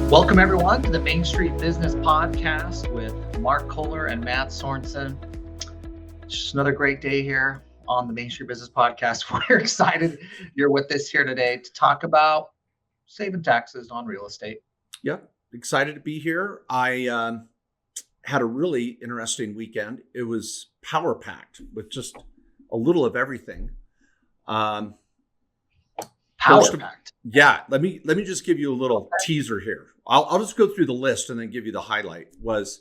Welcome, everyone, to the Main Street Business Podcast with Mark Kohler and Matt Sorensen. Just another great day here on the Main Street Business Podcast. We're excited you're with us here today to talk about saving taxes on real estate. Yep, excited to be here. I had a really interesting weekend. It was power-packed with just a little of everything. Power-packed. Yeah, let me just give you a little teaser here. I'll just go through the list and then give you the highlight. Was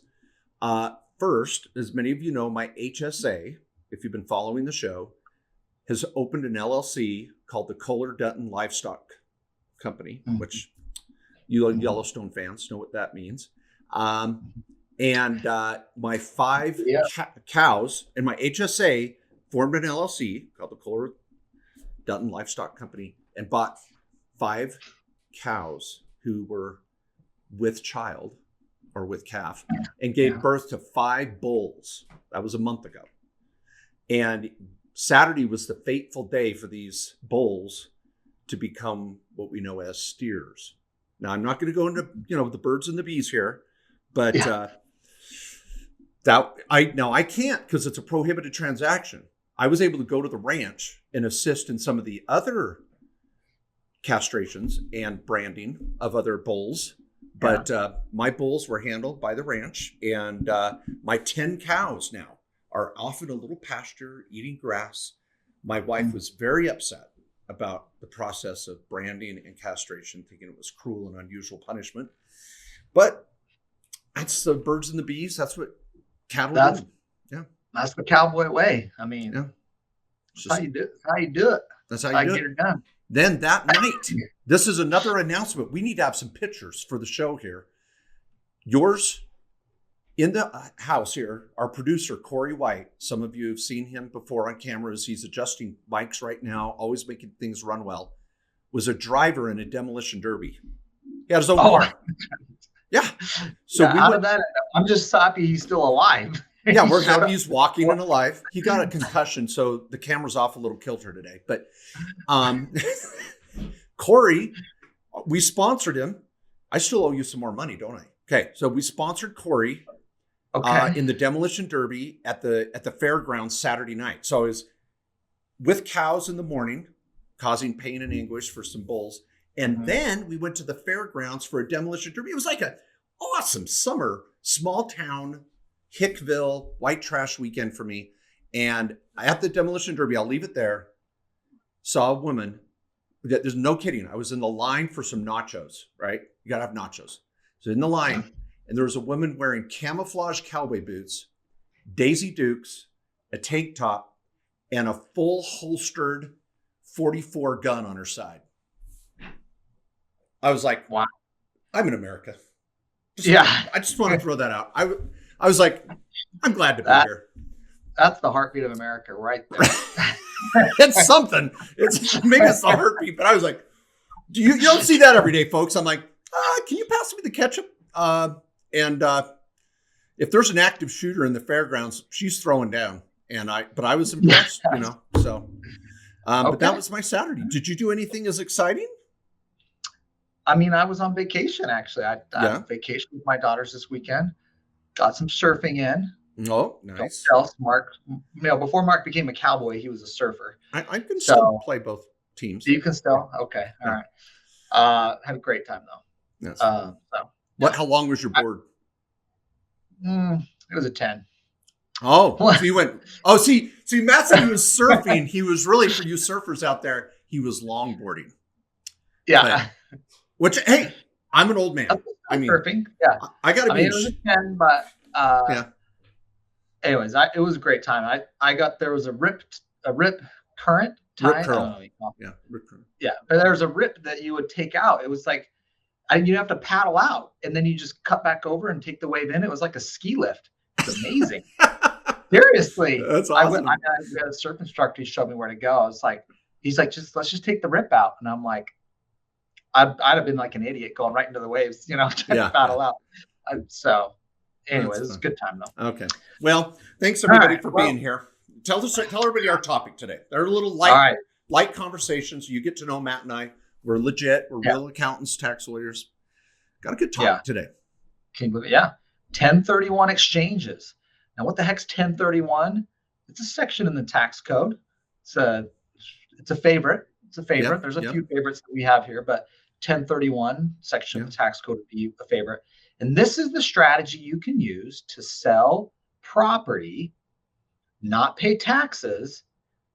first, as many of you know, my HSA, if you've been following the show, has opened an LLC called the Kohler Livestock Company, which you Yellowstone fans know what that means. And my 5 cows and my HSA formed an LLC called the Kohler Livestock Company and bought 5 cows who were with child or with calf and gave birth to 5 bulls. That was a month ago. And Saturday was the fateful day for these bulls to become what we know as steers. Now, I'm not going to go into, the birds and the bees here, but I can't because it's a prohibited transaction. I was able to go to the ranch and assist in some of the other castrations and branding of other bulls. But my bulls were handled by the ranch, and my 10 cows now are off in a little pasture eating grass. My wife was very upset about the process of branding and castration, thinking it was cruel and unusual punishment. But that's the birds and the bees. That's what cattle do. Yeah, that's the cowboy way. I mean, that's how you do it. That's how you do it. That's how you get it done. Then that night, this is another announcement. We need to have some pictures for the show here. Yours in the house here, our producer, Corey White. Some of you have seen him before on cameras. He's adjusting mics right now, always making things run well. Was a driver in a demolition derby. He had his own car. Yeah. So I'm just happy he's still alive. Yeah, we're happy he's walking and alive. He got a concussion, so the camera's off a little kilter today. But Corey, we sponsored him. I still owe you some more money, don't I? Okay, so we sponsored Corey in the demolition derby at the fairgrounds Saturday night. So I was with cows in the morning, causing pain and anguish for some bulls. And then we went to the fairgrounds for a demolition derby. It was like an awesome summer, small town, Hickville, white trash weekend for me. And at the demolition derby, I'll leave it there, saw a woman. There's no kidding. I was in the line for some nachos, right? You got to have nachos. So in the line, and there was a woman wearing camouflage cowboy boots, Daisy Dukes, a tank top, and a full holstered 44 gun on her side. I was like, wow, I'm in America. I just want to throw that out. I was like, I'm glad to be here. That's the heartbeat of America right there. It's something. It's maybe it's the heartbeat, but I was like, you don't see that every day, folks. I'm like, can you pass me the ketchup? And if there's an active shooter in the fairgrounds, she's throwing down. But I was impressed, so. But that was my Saturday. Did you do anything as exciting? I mean, I was on vacation, actually. I on vacation with my daughters this weekend. Got some surfing in. Oh, nice. Mark, before Mark became a cowboy, he was a surfer. I can still play both teams. You can still? Okay. All right. Had a great time, though. Yes. How long was your board? It was a 10. Oh, so you went. Oh, see, Matt said he was surfing. He was really, for you surfers out there, he was longboarding. Yeah. Hey, I'm an old man. I mean, surfing. Yeah. I got to be. It was a 10, but anyways, it was a great time. There was a rip current tide. Rip curl. Rip current. Yeah, but there was a rip that you would take out. It was like, you have to paddle out, and then you just cut back over and take the wave in. It was like a ski lift. It's amazing. Seriously. That's awesome. I had a surf instructor. He showed me where to go. I was like, he's like, let's just take the rip out. And I'm like, I'd have been like an idiot going right into the waves, trying to paddle out. So anyway, this is a good time though. Okay. Well, thanks everybody for being here. Tell everybody our topic today. They're a little light conversations. You get to know Matt and I. We're legit. We're real accountants, tax lawyers. Got a good Yeah. topic today. Can you believe it? Yeah. 1031 exchanges. Now, what the heck's 1031? It's a section in the tax code. It's a favorite. It's a favorite. Yep, There's a yep. few favorites that we have here, but 1031 section of the tax code would be a favorite. And this is the strategy you can use to sell property, not pay taxes,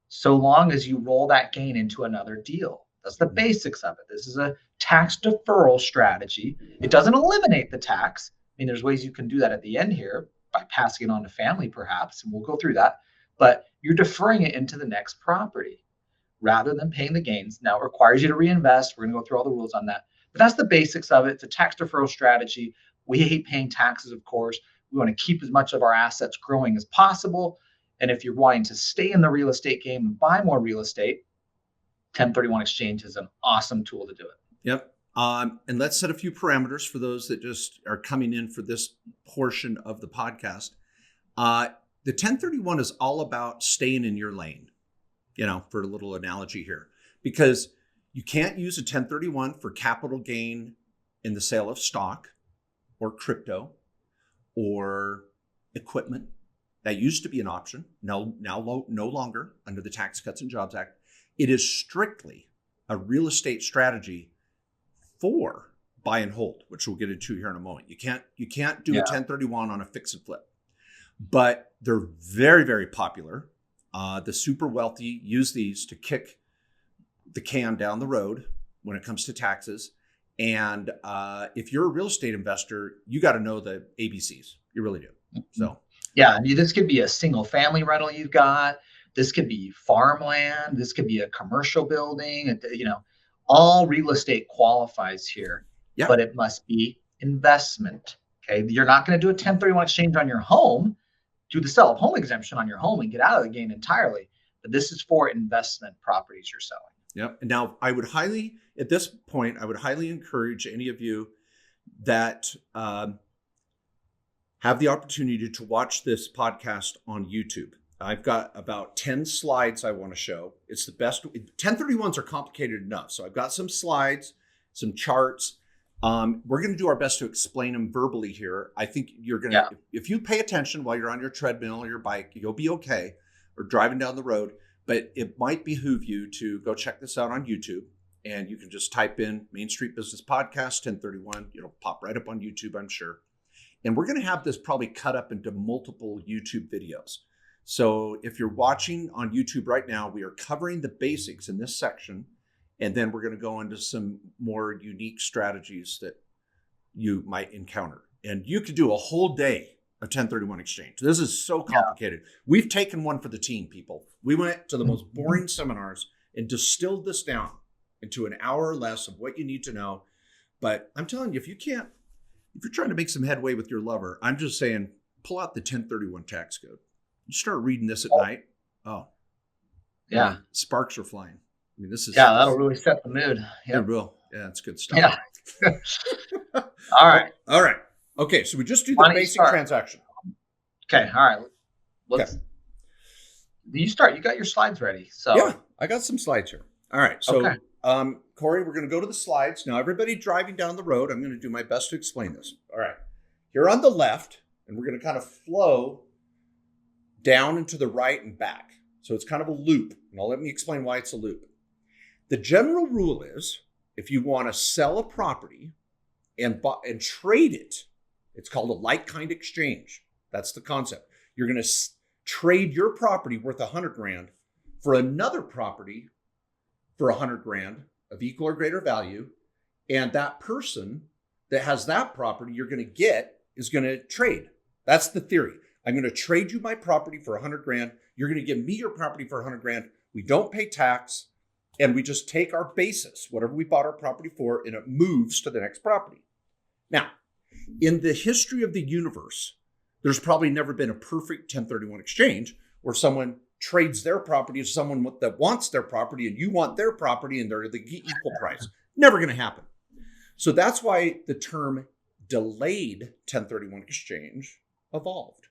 so long as you roll that gain into another deal. That's the basics of it. This is a tax deferral strategy. It doesn't eliminate the tax. I mean, there's ways you can do that at the end here by passing it on to family, perhaps, and we'll go through that. But you're deferring it into the next property rather than paying the gains. Now, it requires you to reinvest. We're going to go through all the rules on that. But that's the basics of it. It's a tax deferral strategy. We hate paying taxes, of course. We want to keep as much of our assets growing as possible. And if you're wanting to stay in the real estate game and buy more real estate, 1031 exchange is an awesome tool to do it. Yep. And let's set a few parameters for those that just are coming in for this portion of the podcast. The 1031 is all about staying in your lane, for a little analogy here, because you can't use a 1031 for capital gain in the sale of stock or crypto or equipment. That used to be an option. No longer under the Tax Cuts and Jobs Act. It is strictly a real estate strategy for buy and hold, which we'll get into here in a moment. You can't do a 1031 on a fix and flip, but they're very, very popular. The super wealthy use these to kick the can down the road when it comes to taxes. And if you're a real estate investor, you got to know the ABCs. You really do. So. Yeah, this could be a single family rental you've got. This could be farmland. This could be a commercial building. All real estate qualifies here, but it must be investment. Okay, you're not going to do a 1031 exchange on your home, do the sell of home exemption on your home and get out of the game entirely. But this is for investment properties you're selling. Yep. And now at this point, I would highly encourage any of you that have the opportunity to watch this podcast on YouTube. I've got about 10 slides I want to show. It's the best. 1031s are complicated enough. So I've got some slides, some charts. We're going to do our best to explain them verbally here. I think you're going to, if you pay attention while you're on your treadmill or your bike, you'll be okay, or driving down the road. But it might behoove you to go check this out on YouTube. And you can just type in Main Street Business Podcast 1031. It'll pop right up on YouTube, I'm sure. And we're going to have this probably cut up into multiple YouTube videos. So if you're watching on YouTube right now, we are covering the basics in this section. And then we're going to go into some more unique strategies that you might encounter. And you could do a whole day of 1031 exchange. This is so complicated. We've taken one for the team, people. We went to the most boring seminars and distilled this down into an hour or less of what you need to know. But I'm telling you, if you're trying to make some headway with your lover, I'm just saying, pull out the 1031 tax code. You start reading this at night. Oh, yeah. Sparks are flying. I mean, this is. Yeah, that'll really set the mood. Yep. It will. Yeah, it's good stuff. Yeah. All right. All right. Okay, so we just do the basic transaction. Okay. All right. You start. You got your slides ready. So yeah, I got some slides here. All right. So, Corey, we're going to go to the slides. Now, everybody driving down the road, I'm going to do my best to explain this. All right. Here on the left, and we're going to kind of flow down and to the right and back. So it's kind of a loop. Now, let me explain why it's a loop. The general rule is if you want to sell a property and trade it, it's called a like-kind exchange. That's the concept. You're going to trade your property worth $100,000 for another property for $100,000 of equal or greater value. And that person that has that property you're going to get is going to trade. That's the theory. I'm going to trade you my property for $100,000. You're going to give me your property for $100,000. We don't pay tax, and we just take our basis, whatever we bought our property for, and it moves to the next property. Now, in the history of the universe, there's probably never been a perfect 1031 exchange where someone trades their property to someone that wants their property and you want their property and they're the equal price. Never going to happen. So that's why the term delayed 1031 exchange evolved.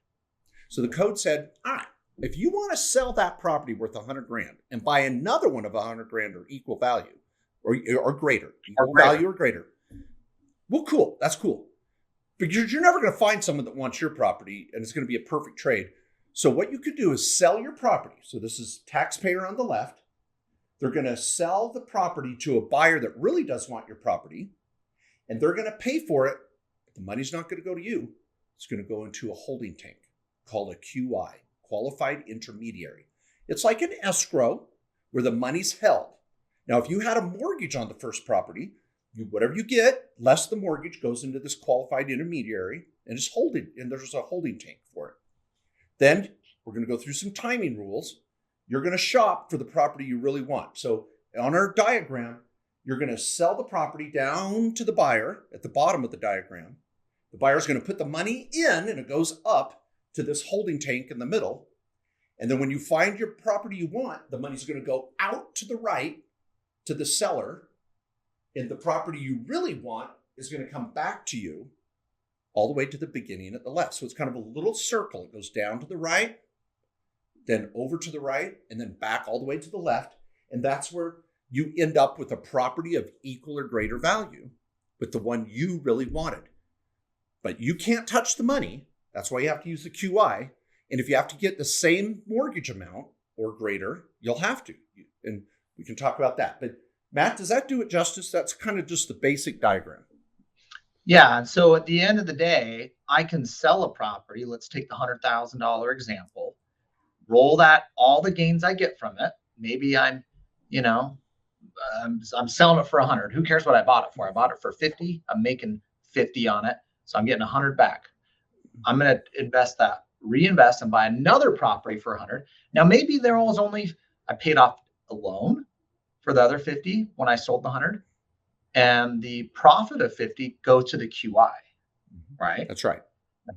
So the code said, all right, if you want to sell that property worth $100,000 and buy another one of $100,000 or equal value or greater, equal value or greater, Well, cool. That's cool. Because you're never going to find someone that wants your property and it's going to be a perfect trade. So what you could do is sell your property. So this is taxpayer on the left. They're going to sell the property to a buyer that really does want your property, and they're going to pay for it. But the money's not going to go to you. It's going to go into a holding tank called a QI, qualified intermediary. It's like an escrow where the money's held. Now, if you had a mortgage on the first property, whatever you get, less the mortgage goes into this qualified intermediary and is holding, and there's a holding tank for it. Then we're going to go through some timing rules. You're going to shop for the property you really want. So on our diagram, you're going to sell the property down to the buyer at the bottom of the diagram. The buyer's going to put the money in and it goes up to this holding tank in the middle. And then when you find your property you want, the money's going to go out to the right to the seller. And the property you really want is going to come back to you all the way to the beginning at the left. So it's kind of a little circle. It goes down to the right, then over to the right, and then back all the way to the left. And that's where you end up with a property of equal or greater value with the one you really wanted. But you can't touch the money. That's why you have to use the QI. And if you have to get the same mortgage amount or greater, you'll have to. And we can talk about that. But Matt, does that do it justice? That's kind of just the basic diagram. Yeah. And so at the end of the day, I can sell a property. Let's take the $100,000 example, roll that, all the gains I get from it. Maybe I'm selling it for 100. Who cares what I bought it for? I bought it for 50. I'm making 50 on it. So I'm getting 100 back. I'm going to invest that, reinvest and buy another property for 100. Now, maybe there was I paid off a loan for the other 50 when I sold the 100. And the profit of 50 goes to the QI, right? That's right.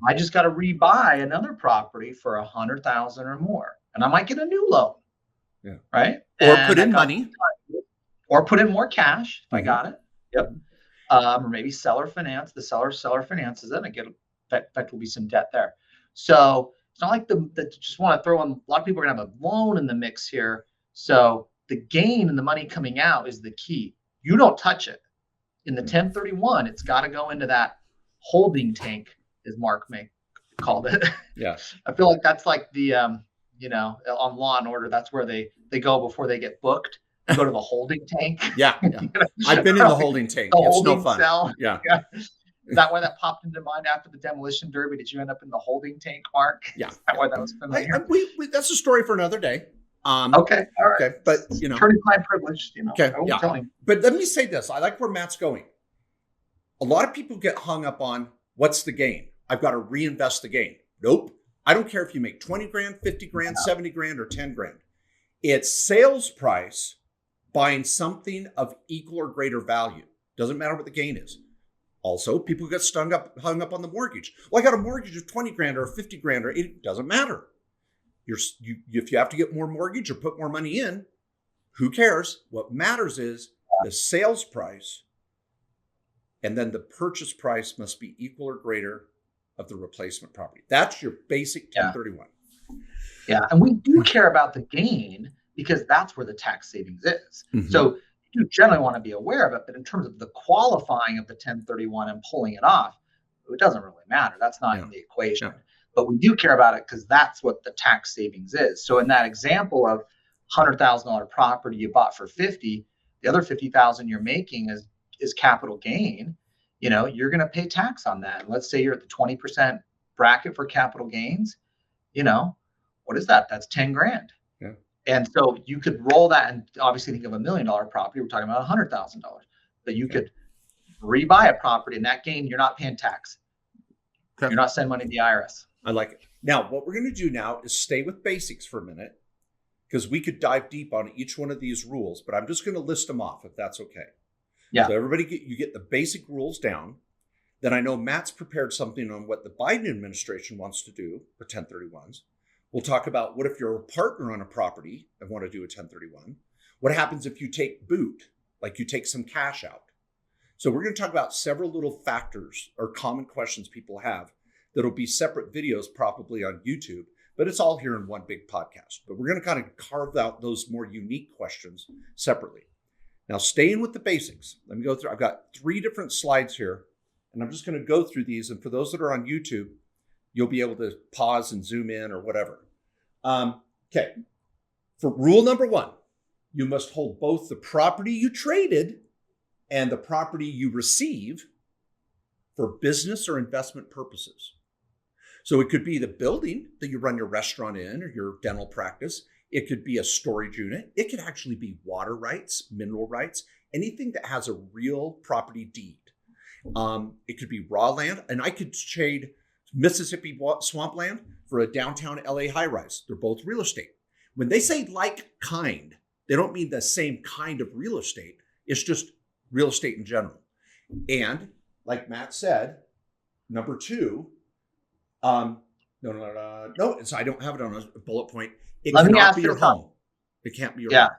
I just got to rebuy another property for 100,000 or more, and I might get a new loan, right? Or put in money, or put in more cash if I got it. Yep. Or maybe seller finance. The seller finances it. I get that will be some debt there. So it's not like just want to throw in. A lot of people are gonna have a loan in the mix here. So the gain and the money coming out is the key. You don't touch it. In the 1031, it's got to go into that holding tank, as Mark may called it. Yeah. I feel like that's like the, on Law and Order, that's where they go before they get booked. Go to the holding tank. Yeah. I've been in the holding tank. It's no fun. Cell. Yeah. Is that why that popped into mind after the demolition derby? Did you end up in the holding tank, Mark? Yeah. Is that why that was familiar? That's a story for another day. Okay. All right. Okay. But, attorney-client privilege, Okay. I won't tell him. But let me say this. I like where Matt's going. A lot of people get hung up on what's the gain? I've got to reinvest the gain. Nope. I don't care if you make 20 grand, 50 grand, 70 grand, or 10 grand. It's sales price buying something of equal or greater value. Doesn't matter what the gain is. Also, people get hung up on the mortgage. Well, I got a mortgage of 20 grand or 50 grand, or it doesn't matter. If you have to get more mortgage or put more money in, who cares? What matters is the sales price, and then the purchase price must be equal or greater of the replacement property. That's your basic 1031. Yeah, and we do care about the gain because that's where the tax savings is. Mm-hmm. So you generally want to be aware of it, but in terms of the qualifying of the 1031 and pulling it off, it doesn't really matter. That's not in the equation. Yeah. But we do care about it because that's what the tax savings is. So in that example of $100,000 property you bought for 50, the other 50,000 you're making is capital gain. You're going to pay tax on that. And let's say you're at the 20% bracket for capital gains. What is that? That's 10 grand. Yeah. And so you could roll that and obviously think of $1 million property. We're talking about $100,000, but you could rebuy a property and that gain, you're not paying tax. Okay. You're not sending money to the IRS. I like it. Now, what we're going to do now is stay with basics for a minute because we could dive deep on each one of these rules, but I'm just going to list them off if that's okay. Yeah. So everybody get the basic rules down. Then I know Matt's prepared something on what the Biden administration wants to do for 1031s. We'll talk about what if you're a partner on a property and want to do a 1031. What happens if you take boot, like you take some cash out. So we're going to talk about several little factors or common questions people have. That'll be separate videos probably on YouTube, but it's all here in one big podcast. But we're going to kind of carve out those more unique questions separately. Now, staying with the basics, let me go through. I've got 3 different slides here And I'm just going to go through these. And for those that are on YouTube, you'll be able to pause and zoom in or whatever. Okay. For rule number 1, you must hold both the property you traded and the property you receive for business or investment purposes. So it could be the building that you run your restaurant in or your dental practice. It could be a storage unit. It could actually be water rights, mineral rights, anything that has a real property deed. It could be raw land, and I could trade Mississippi swampland for a downtown LA high-rise. They're both real estate. When they say like kind, they don't mean the same kind of real estate. It's just real estate in general. And like Matt said, number 2, no, so I don't have it on a bullet point. It cannot be your home. It can't be your home.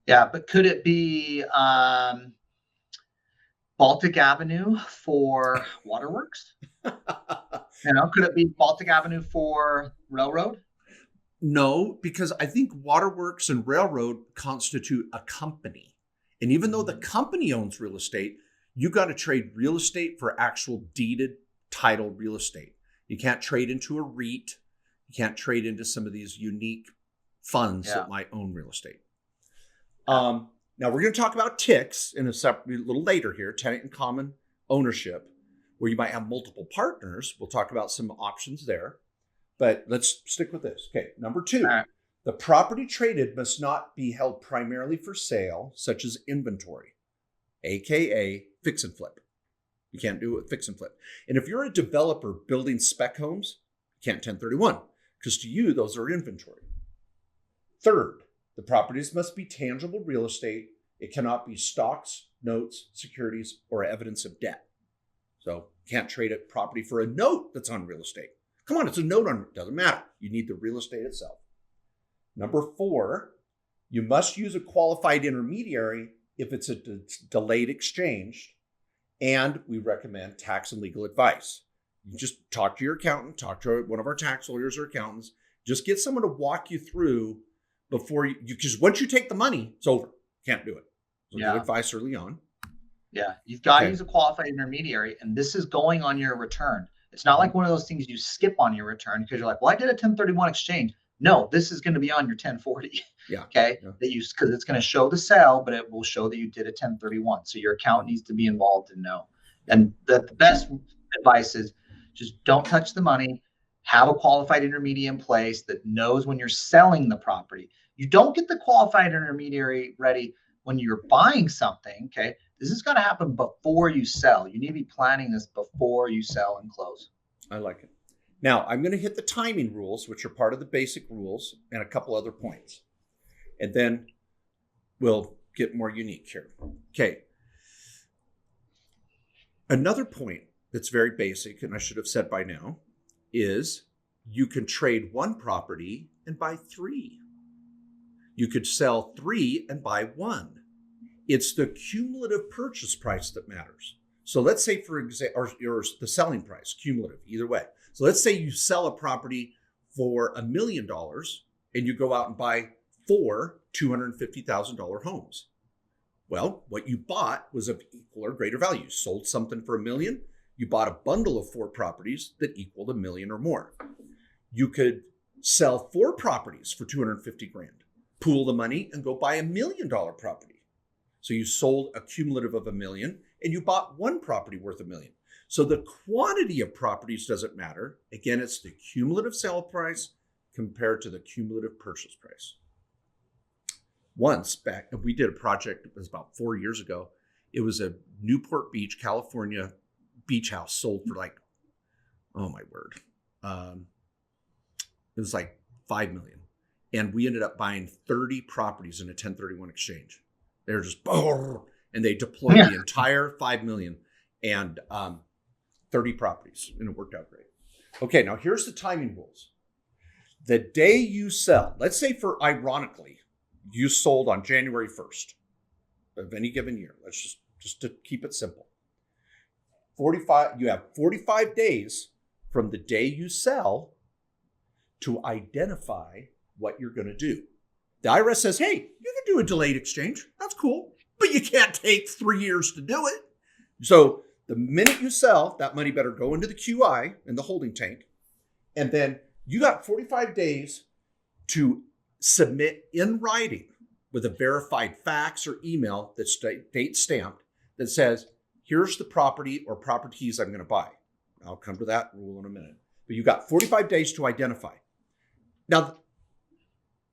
Yeah, but could it be Baltic Avenue for waterworks? Could it be Baltic Avenue for railroad? No, because I think waterworks and railroad constitute a company. And even though the company owns real estate, you got to trade real estate for actual deeded title real estate. You can't trade into a REIT. You can't trade into some of these unique funds that might own real estate. Now we're going to talk about TICs in a little later here, tenant in common ownership, where you might have multiple partners. We'll talk about some options there, but let's stick with this. Okay, number 2, the property traded must not be held primarily for sale, such as inventory, AKA fix and flip. You can't do it with fix and flip. And if you're a developer building spec homes, you can't 1031, because to you, those are inventory. 3rd, the properties must be tangible real estate. It cannot be stocks, notes, securities, or evidence of debt. So you can't trade a property for a note that's on real estate. Come on, it's a note on, doesn't matter. You need the real estate itself. Number 4, you must use a qualified intermediary if it's a delayed exchange. And we recommend tax and legal advice. You just talk to your accountant, talk to one of our tax lawyers or accountants. Just get someone to walk you through before you, because once you take the money, it's over. Can't do it. So no advice early on. Yeah, you've got to use a qualified intermediary, and this is going on your return. It's not like one of those things you skip on your return because you're like, well, I did a 1031 exchange. No, this is going to be on your 1040. Yeah. Okay. Yeah. Because it's going to show the sale, but it will show that you did a 1031. So your accountant needs to be involved and know. And the best advice is just don't touch the money. Have a qualified intermediary in place that knows when you're selling the property. You don't get the qualified intermediary ready when you're buying something. Okay. This is going to happen before you sell. You need to be planning this before you sell and close. I like it. Now, I'm going to hit the timing rules, which are part of the basic rules, and a couple other points. And then we'll get more unique here. Okay. Another point that's very basic, and I should have said by now, is you can trade one property and buy 3. You could sell 3 and buy 1. It's the cumulative purchase price that matters. So let's say, for example, or the selling price, cumulative, either way. So let's say you sell a property for $1 million and you go out and buy 4 $250,000 homes. Well, what you bought was of equal or greater value. You sold something for $1 million. You bought a bundle of 4 properties that equaled $1 million or more. You could sell 4 properties for $250,000, pool the money and go buy $1 million property. So you sold a cumulative of $1 million and you bought 1 property worth $1 million. So the quantity of properties doesn't matter. Again, it's the cumulative sale price compared to the cumulative purchase price. Once back, we did a project, it was about 4 years ago. It was a Newport Beach, California beach house sold for like, oh my word. It was like $5 million. And we ended up buying 30 properties in a 1031 exchange. They were just, and they deployed the entire $5 million and 30 properties, and it worked out great. Okay, now here's the timing rules. The day you sell, let's say for ironically, you sold on January 1st of any given year. Let's just to keep it simple. You have 45 days from the day you sell to identify what you're going to do. The IRS says, hey, you can do a delayed exchange. That's cool, but you can't take 3 years to do it. So The minute you sell, that money better go into the QI in the holding tank. And then you got 45 days to submit in writing with a verified fax or email that's date stamped that says, here's the property or properties I'm going to buy. I'll come to that rule in a minute. But you've got 45 days to identify. Now,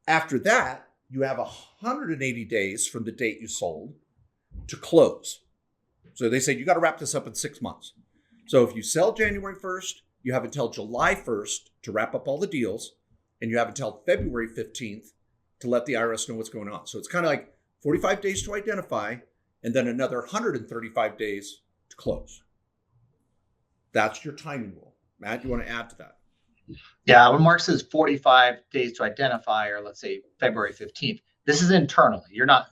after that, you have 180 days from the date you sold to close. So they say you got to wrap this up in 6 months. So if you sell January 1st, you have until July 1st to wrap up all the deals, and you have until February 15th to let the IRS know what's going on. So it's kind of like 45 days to identify, and then another 135 days to close. That's your timing rule. Matt, you want to add to that? Yeah, when Mark says 45 days to identify, or let's say February 15th, this is internally. You're not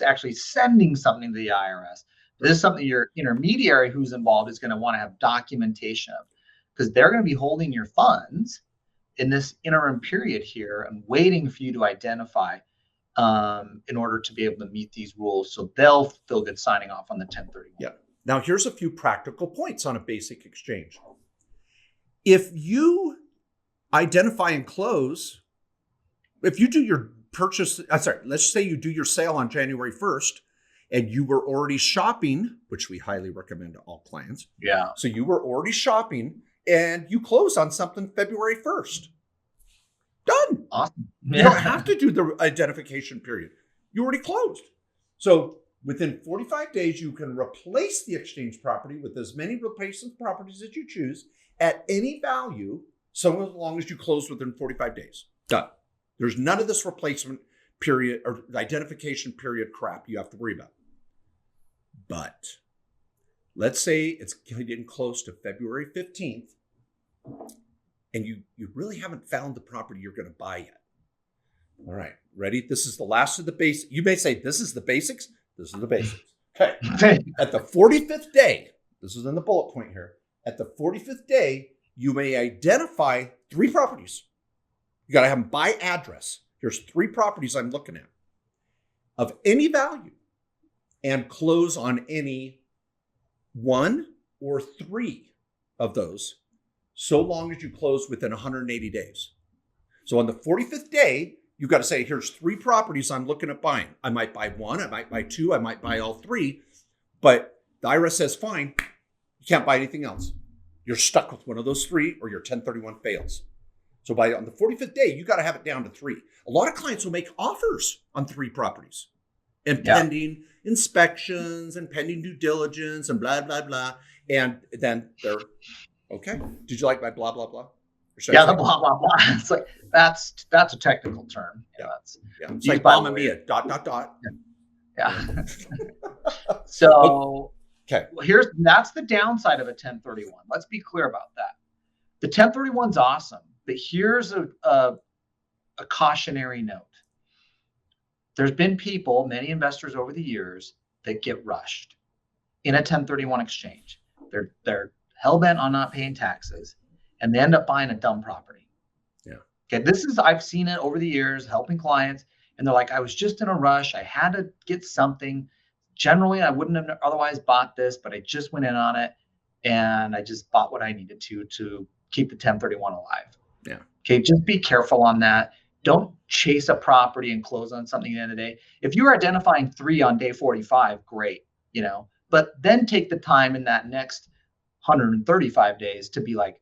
actually sending something to the IRS. This is something your intermediary who's involved is going to want to have documentation of, because they're going to be holding your funds in this interim period here and waiting for you to identify in order to be able to meet these rules. So they'll feel good signing off on the 1031. Yeah. Now, here's a few practical points on a basic exchange. If you identify and close, if you do your purchase, let's say you do your sale on January 1st and you were already shopping, which we highly recommend to all clients. Yeah. So you were already shopping and you close on something February 1st. Done. Awesome. You don't have to do the identification period. You already closed. So within 45 days, you can replace the exchange property with as many replacement properties as you choose at any value, so as long as you close within 45 days. Done. There's none of this replacement period or identification period crap you have to worry about. But let's say it's getting close to February 15th, and you really haven't found the property you're going to buy yet. All right, ready? This is the last of the basics. You may say, this is the basics. This is the basics. Okay. At the 45th day, this is in the bullet point here. At the 45th day, you may identify 3 properties. You got to have them by address. Here's 3 properties I'm looking at of any value and close on any 1 or 3 of those, so long as you close within 180 days. So on the 45th day, you've got to say, here's 3 properties I'm looking at buying. I might buy 1, I might buy 2, I might buy all 3, but the IRS says, fine, you can't buy anything else. You're stuck with one of those 3 or your 1031 fails. So on the 45th day, you got to have it down to 3. A lot of clients will make offers on 3 properties and pending inspections and pending due diligence and blah, blah, blah. And then they're, okay, did you like my blah, blah, blah? Yeah, the blah, blah, blah. It's like, that's a technical term. It's like Mamma Mia, ... Yeah. So okay, that's the downside of a 1031. Let's be clear about that. The 1031's awesome, but here's a cautionary note. There's been people, many investors over the years, that get rushed in a 1031 exchange. They're hell-bent on not paying taxes, and they end up buying a dumb property. Yeah. Okay, I've seen it over the years, helping clients, and they're like, I was just in a rush. I had to get something. Generally, I wouldn't have otherwise bought this, but I just went in on it, and I just bought what I needed to keep the 1031 alive. Yeah. Okay, just be careful on that. Don't chase a property and close on something at the end of the day. If you're identifying 3 on day 45, great, but then take the time in that next 135 days to be like,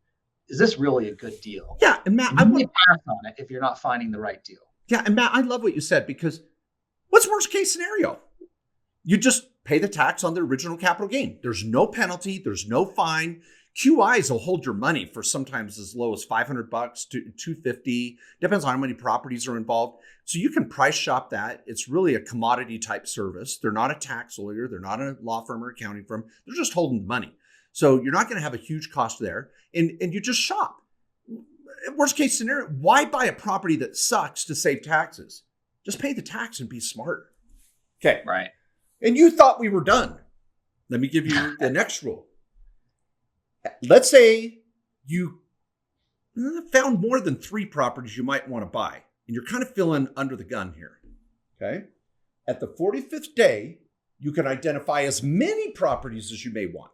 is this really a good deal? Yeah, and Matt, I wouldn't pass on it if you're not finding the right deal. Yeah, and Matt, I love what you said, because what's worst case scenario? You just pay the tax on the original capital gain. There's no penalty. There's no fine. QIs will hold your money for sometimes as low as $500 to $250. Depends on how many properties are involved. So you can price shop that. It's really a commodity type service. They're not a tax lawyer. They're not a law firm or accounting firm. They're just holding the money. So you're not going to have a huge cost there. And you just shop. Worst case scenario, why buy a property that sucks to save taxes? Just pay the tax and be smart. Okay. Right. And you thought we were done. Let me give you the next rule. Let's say you found more than 3 properties you might want to buy, and you're kind of feeling under the gun here. Okay. At the 45th day, you can identify as many properties as you may want.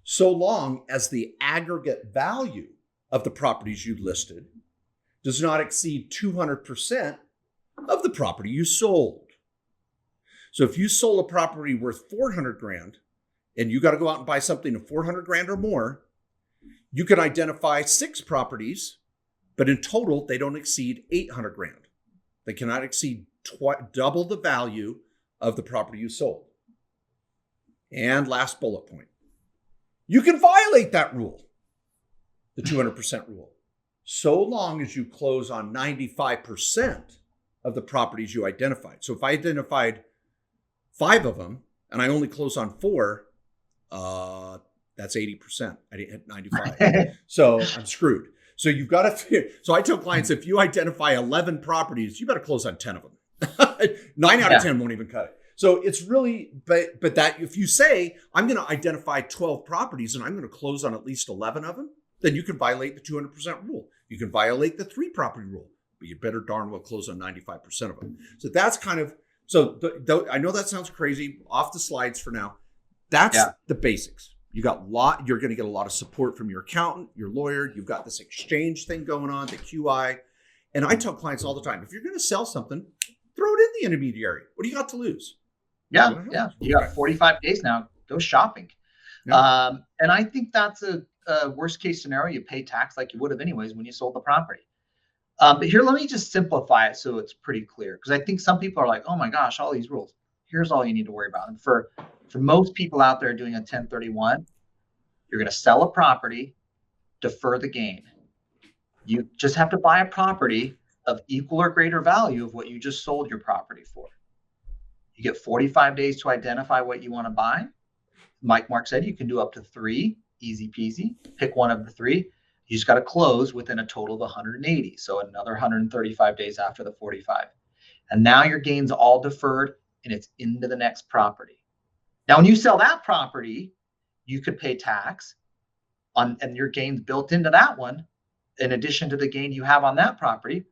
so long as the aggregate value of the properties you listed does not exceed 200% of the property you sold. So if you sold a property worth 400 grand and you got to go out and buy something of 400 grand or more, you can identify 6 properties, but in total, they don't exceed 800 grand. They cannot exceed double the value of the property you sold. And last bullet point, you can violate that rule, the 200% rule, so long as you close on 95% of the properties you identified. So if I identified 5 of them and I only close on 4, that's 80%. I didn't hit 95. So I'm screwed. So you've got to, so I tell clients, if you identify 11 properties, you better close on 10 of them. 9 out of 10 won't even cut it. So it's really, but that if you say, I'm going to identify 12 properties and I'm going to close on at least 11 of them, then you can violate the 200% rule. You can violate the 3 property rule, but you better darn well close on 95% of them. So that's kind of, so I know that sounds crazy, off the slides for now. That's the basics. You're going to get a lot of support from your accountant, your lawyer. You've got this exchange thing going on, the QI. And I tell clients all the time, if you're going to sell something, throw it in the intermediary. What do you got to lose? Yeah. You got 45 days now. Go shopping. Yeah. And I think that's a worst case scenario. You pay tax like you would have anyways when you sold the property. But here, let me just simplify it so it's pretty clear. Because I think some people are like, oh my gosh, all these rules. Here's all you need to worry about. And for most people out there doing a 1031, you're going to sell a property, defer the gain. You just have to buy a property of equal or greater value of what you just sold your property for. You get 45 days to identify what you want to buy. Like Mark said, you can do up to 3, easy peasy. Pick one of the 3. You just got to close within a total of 180. So another 135 days after the 45. And now your gain's all deferred and it's into the next property. Now, when you sell that property, you could pay tax on, and your gain's built into that one, in addition to the gain you have on that property,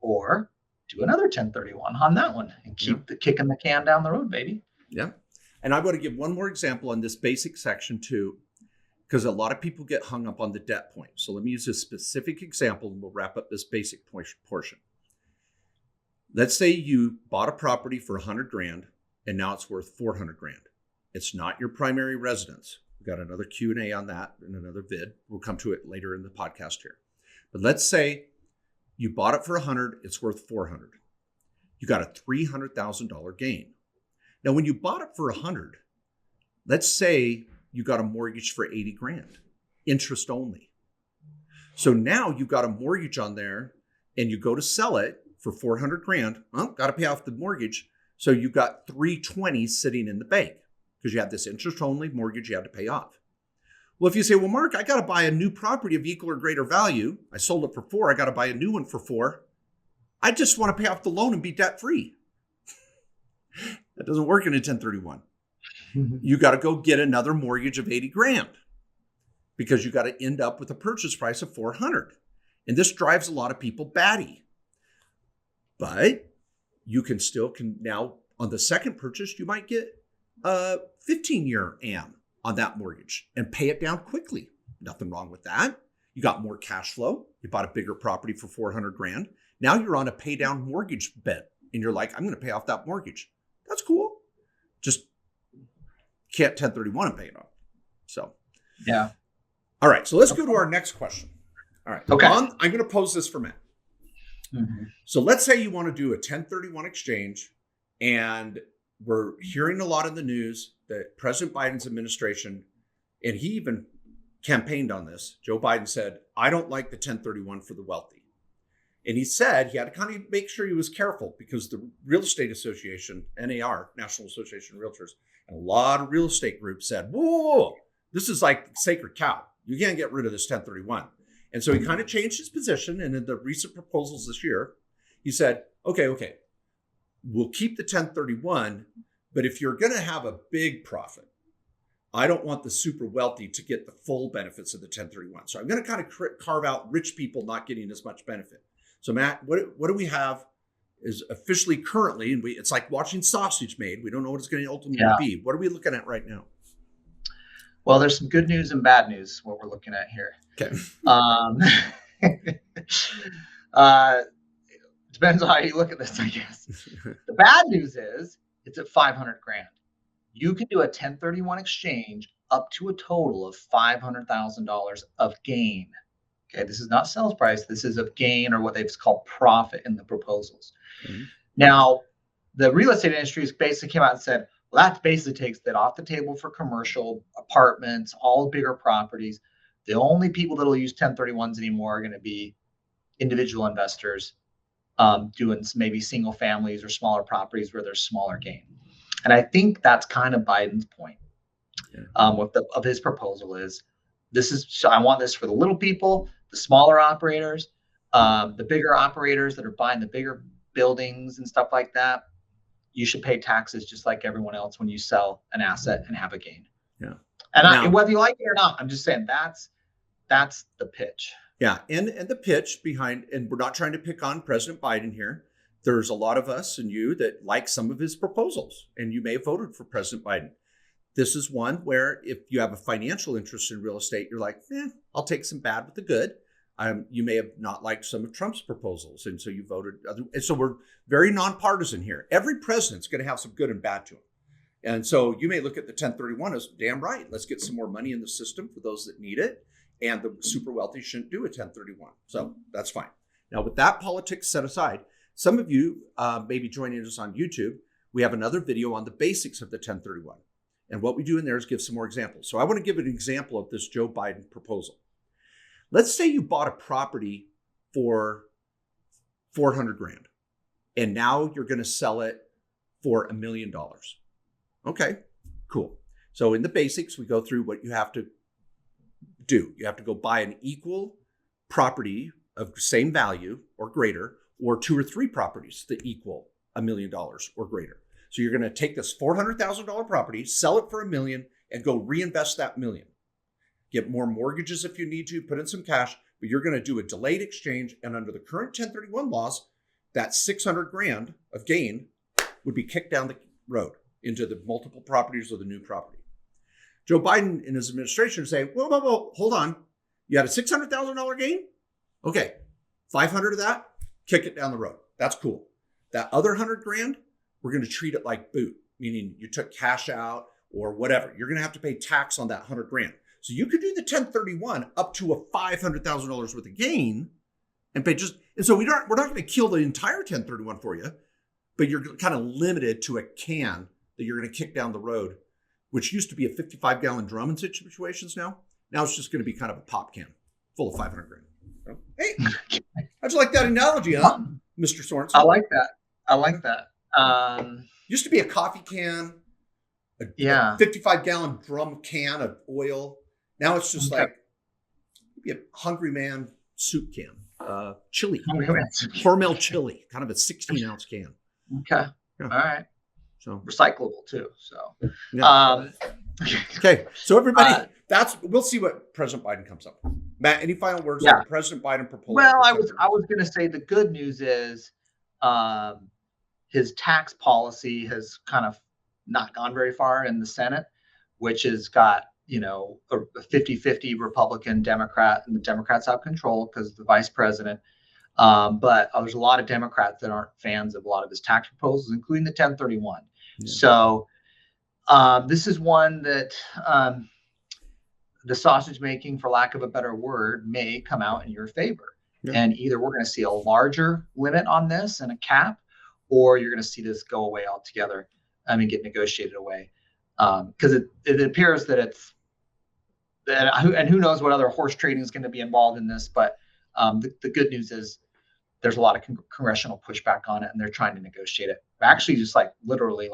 or do another 1031 on that one and keep kicking the can down the road, baby. Yeah. And I want to give one more example on this basic section too, because a lot of people get hung up on the debt point. So let me use a specific example and we'll wrap up this basic portion. Let's say you bought a property for 100 grand and now it's worth 400 grand. It's not your primary residence. We've got another Q&A on that in another vid. We'll come to it later in the podcast here. But let's say you bought it for 100, it's worth 400. You got a $300,000 gain. Now, when you bought it for 100, let's say you got a mortgage for 80 grand, interest only. So now you've got a mortgage on there and you go to sell it for 400 grand. Well, got to pay off the mortgage. So you got 320 sitting in the bank because you had this interest only mortgage you had to pay off. Well, if you say, well, Mark, I got to buy a new property of equal or greater value. I sold it for 4. I got to buy a new one for 4. I just want to pay off the loan and be debt free. That doesn't work in a 1031. You got to go get another mortgage of 80 grand because you got to end up with a purchase price of 400. And this drives a lot of people batty. But you can now on the second purchase, you might get a 15-year AM on that mortgage and pay it down quickly. Nothing wrong with that. You got more cash flow. You bought a bigger property for 400 grand. Now you're on a pay down mortgage bet and you're like, I'm going to pay off that mortgage. That's cool. Just can't 1031 and pay it off. So, yeah. All right. So let's go to our next question. All right. Okay. I'm going to pose this for Matt. Mm-hmm. So let's say you want to do a 1031 exchange and we're hearing a lot in the news that President Biden's administration, and he even campaigned on this. Joe Biden said, I don't like the 1031 for the wealthy. And he said he had to kind of make sure he was careful because the Real Estate Association, NAR, National Association of Realtors, and a lot of real estate groups said, whoa, this is like sacred cow. You can't get rid of this 1031. And so he kind of changed his position. And in the recent proposals this year, he said, okay, we'll keep the 1031, but if you're going to have a big profit, I don't want the super wealthy to get the full benefits of the 1031. So I'm going to kind of carve out rich people not getting as much benefit. So Matt, what do we have is officially currently, and it's like watching sausage made. We don't know what it's going to ultimately be. What are we looking at right now? Well, there's some good news and bad news, what we're looking at here. Okay. Depends on how you look at this, I guess. The bad news is it's at 500 grand. You can do a 1031 exchange up to a total of $500,000 of gain. Okay, this is not sales price. This is of gain, or what they've called profit in the proposals. Mm-hmm. Now, the real estate industry has basically came out and said, well, that basically takes that off the table for commercial apartments, all bigger properties. The only people that will use 1031s anymore are going to be individual investors doing maybe single families or smaller properties where there's smaller gain. And I think that's kind of Biden's point. Of his proposal is, I want this for the little people, the smaller operators, the bigger operators that are buying the bigger buildings and stuff like that. You should pay taxes just like everyone else when you sell an asset and have a gain. Yeah. And whether you like it or not, I'm just saying that's the pitch. Yeah. And the pitch behind, and we're not trying to pick on President Biden here. There's a lot of us and you that like some of his proposals, and you may have voted for President Biden. This is one where if you have a financial interest in real estate, you're like, I'll take some bad with the good. You may have not liked some of Trump's proposals, and so you voted other. And so we're very nonpartisan here. Every president's going to have some good and bad to him. And so you may look at the 1031 as damn right. Let's get some more money in the system for those that need it. And the super wealthy shouldn't do a 1031. So that's fine. Now, with that politics set aside, some of you may be joining us on YouTube. We have another video on the basics of the 1031. And what we do in there is give some more examples. So I want to give an example of this Joe Biden proposal. Let's say you bought a property for 400 grand, and now you're going to sell it for $1 million. Okay, cool. So in the basics, we go through what you have to do. You have to go buy an equal property of the same value or greater, or 2 or 3 properties that equal $1 million or greater. So you're going to take this $400,000 property, sell it for $1 million, and go reinvest that $1 million. Get more mortgages if you need to, put in some cash, but you're going to do a delayed exchange. And under the current 1031 laws, that 600 grand of gain would be kicked down the road into the multiple properties or the new property. Joe Biden and his administration say, whoa, hold on. You had a $600,000 gain? Okay, 500 of that, kick it down the road. That's cool. That other 100 grand, we're going to treat it like boot, meaning you took cash out or whatever. You're going to have to pay tax on that 100 grand. So you could do the 1031 up to a $500,000 worth of gain and pay and so we're not going to kill the entire 1031 for you, but you're kind of limited to a can that you're going to kick down the road, which used to be a 55-gallon drum in situations now. Now it's just going to be kind of a pop can full of 500 grand. So, hey, how'd you like that analogy, huh, Mr. Sorensen? I like that. Used to be a coffee can, a 55-gallon drum can of oil. Now it's just like maybe a Hungry Man soup can, chili, Hormel chili, kind of a 16-ounce can. Okay. Yeah. All right. So recyclable too. So, yeah. Okay. So everybody, we'll see what President Biden comes up with. Matt, any final words on President Biden proposal? Well, I was going to say the good news is his tax policy has kind of not gone very far in the Senate, which has got a 50-50 Republican Democrat, and the Democrats have control because the vice president. But there's a lot of Democrats that aren't fans of a lot of his tax proposals, including the 1031. Yeah. So this is one that the sausage making, for lack of a better word, may come out in your favor. Yeah. And either we're going to see a larger limit on this and a cap, or you're going to see this go away altogether. Get negotiated away. Because it appears that and who knows what other horse trading is going to be involved in this, but the good news is there's a lot of congressional pushback on it, and they're trying to negotiate it. Actually, just literally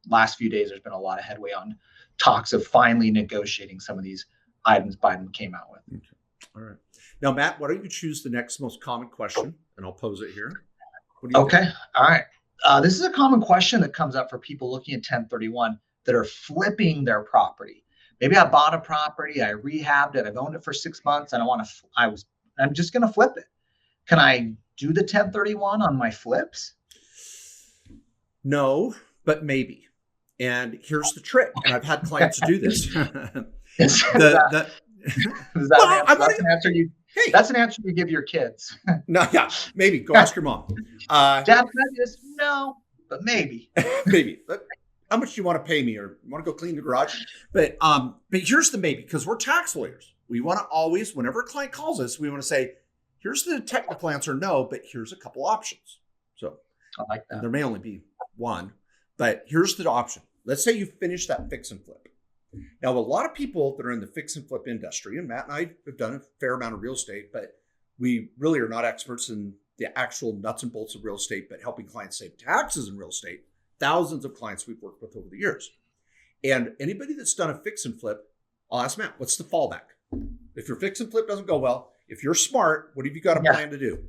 last few days, there's been a lot of headway on talks of finally negotiating some of these items Biden came out with. Okay. All right. Now, Matt, why don't you choose the next most common question, and I'll pose it here. Okay. Think? All right. This is a common question that comes up for people looking at 1031 that are flipping their property. Maybe I bought a property, I rehabbed it, I've owned it for 6 months, and I'm just going to flip it. Can I do the 1031 on my flips? No, but maybe. And here's the trick. And I've had clients do this. Is The is that well, an answer? That's an answer you. hey, That's an answer you give your kids. no, yeah, maybe go ask your mom. Dad, can I do this? No, but maybe. Maybe. But how much do you want to pay me, or you want to go clean the garage? But here's the maybe, because we're tax lawyers. We want to always, whenever a client calls us, we want to say, here's the technical answer, no, but here's a couple options. So I like that. there may only be one, but here's the option. Let's say you finish that fix and flip. Now, a lot of people that are in the fix and flip industry, and Matt and I have done a fair amount of real estate, but we really are not experts in the actual nuts and bolts of real estate, but helping clients save taxes in real estate. Thousands of clients we've worked with over the years. And anybody that's done a fix and flip, I'll ask Matt, what's the fallback? If your fix and flip doesn't go well, if you're smart, what have you got a plan to do?